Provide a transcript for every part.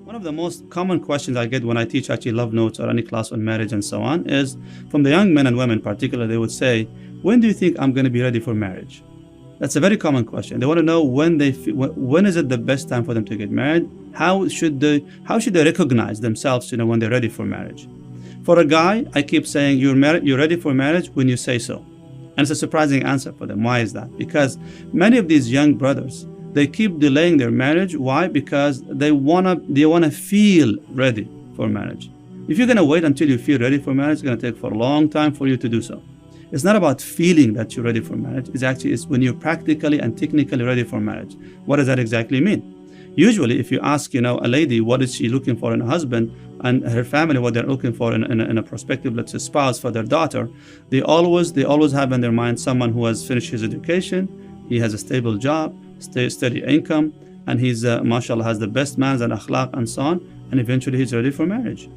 One of the most common questions I get when I teach actually love notes or any class on marriage and so on is from the young men and women particularly. They would say, when do you think I'm going to be ready for marriage? That's a very common question. They want to know when is it the best time for them to get married? How should they recognize themselves, when they're ready for marriage? For a guy, I keep saying you're ready for marriage when you say so. And it's a surprising answer for them. Why is that? Because many of these young brothers, they keep delaying their marriage. Why? Because they wanna feel ready for marriage. If you're gonna wait until you feel ready for marriage, it's gonna take for a long time for you to do so. It's not about feeling that you're ready for marriage. It's when you're practically and technically ready for marriage. What does that exactly mean? Usually, if you ask, a lady, what is she looking for in a husband, and her family, what they're looking for in a prospective, let's say, spouse for their daughter, they always have in their mind someone who has finished his education, he has a stable job, steady income, and he's, mashallah, has the best manners and akhlaq and so on, and eventually he's ready for marriage.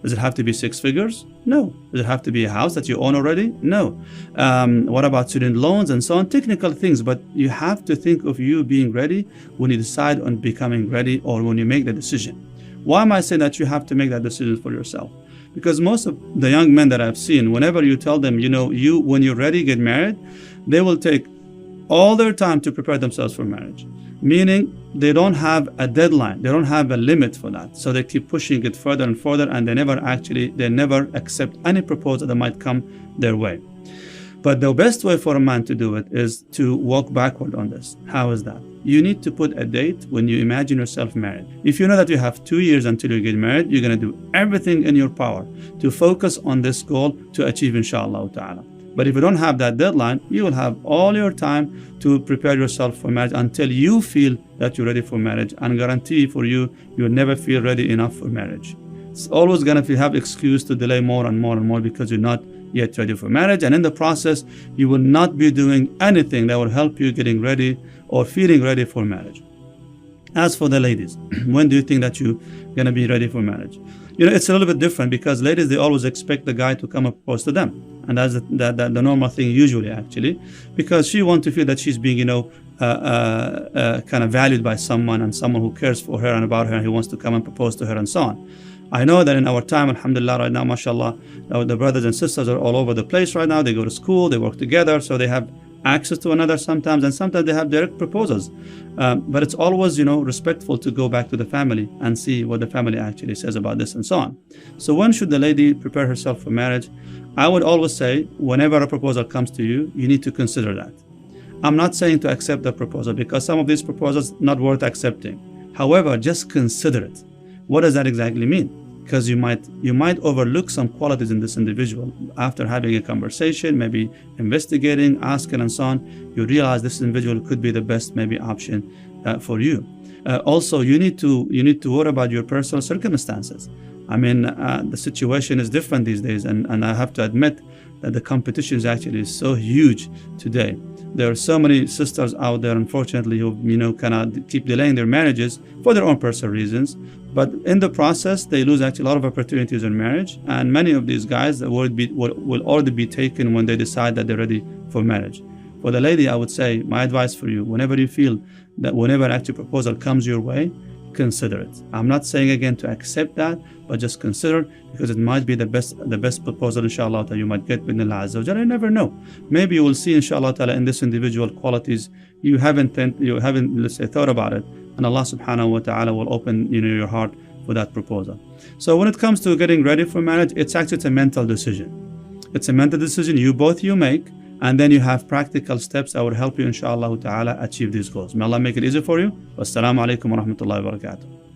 Does it have to be 6 figures? No. Does it have to be a house that you own already? No. What about student loans and so on? Technical things, but you have to think of you being ready when you decide on becoming ready or when you make the decision. Why am I saying that you have to make that decision for yourself? Because most of the young men that I've seen, whenever you tell them, when you're ready, get married, they will take all their time to prepare themselves for marriage. Meaning they don't have a deadline, they don't have a limit for that. So they keep pushing it further and further, and they never accept any proposal that might come their way. But the best way for a man to do it is to walk backward on this. How is that? You need to put a date when you imagine yourself married. If you know that you have 2 years until you get married, you're going to do everything in your power to focus on this goal to achieve, inshallah ta'ala. But if you don't have that deadline, you will have all your time to prepare yourself for marriage until you feel that you're ready for marriage. And guarantee for you, you'll never feel ready enough for marriage. It's always going to have excuse to delay more and more and more because you're not yet ready for marriage. And in the process, you will not be doing anything that will help you getting ready or feeling ready for marriage. As for the ladies, when do you think that you're going to be ready for marriage? It's a little bit different because ladies, they always expect the guy to come and propose to them. And that's the normal thing usually, actually, because she wants to feel that she's being, kind of valued by someone and someone who cares for her and about her, and he wants to come and propose to her and so on. I know that in our time, alhamdulillah, right now, mashallah, the brothers and sisters are all over the place right now. They go to school, they work together, so they have access to another sometimes, and sometimes they have direct proposals. But it's always, respectful to go back to the family and see what the family actually says about this and so on. So when should the lady prepare herself for marriage? I would always say, whenever a proposal comes to you, you need to consider that. I'm not saying to accept the proposal because some of these proposals not worth accepting. However, just consider it. What does that exactly mean? Because you might overlook some qualities in this individual. After having a conversation, maybe investigating, asking and so on, you realize this individual could be the best maybe option for you. Also, you need to worry about your personal circumstances. I mean, the situation is different these days, and I have to admit that the competition is actually so huge today. There are so many sisters out there, unfortunately, who kind of keep delaying their marriages for their own personal reasons. But in the process, they lose actually a lot of opportunities in marriage. And many of these guys will already be taken when they decide that they're ready for marriage. For the lady, I would say, my advice for you, whenever you feel that whenever an actual proposal comes your way, consider it. I'm not saying again to accept that, but just consider, because it might be the best proposal, inshallah, that you might get with Allah Azza wa Jalla. You never know. Maybe you will see, inshallah ta'ala, in this individual qualities you haven't let's say thought about it, and Allah subhanahu wa ta'ala will open your heart for that proposal. So when it comes to getting ready for marriage, it's a mental decision. It's a mental decision you make, and then you have practical steps that will help you, inshallah ta'ala, achieve these goals. May Allah make it easy for you. Wassalamu alaikum wa rahmatullahi wa barakatuh.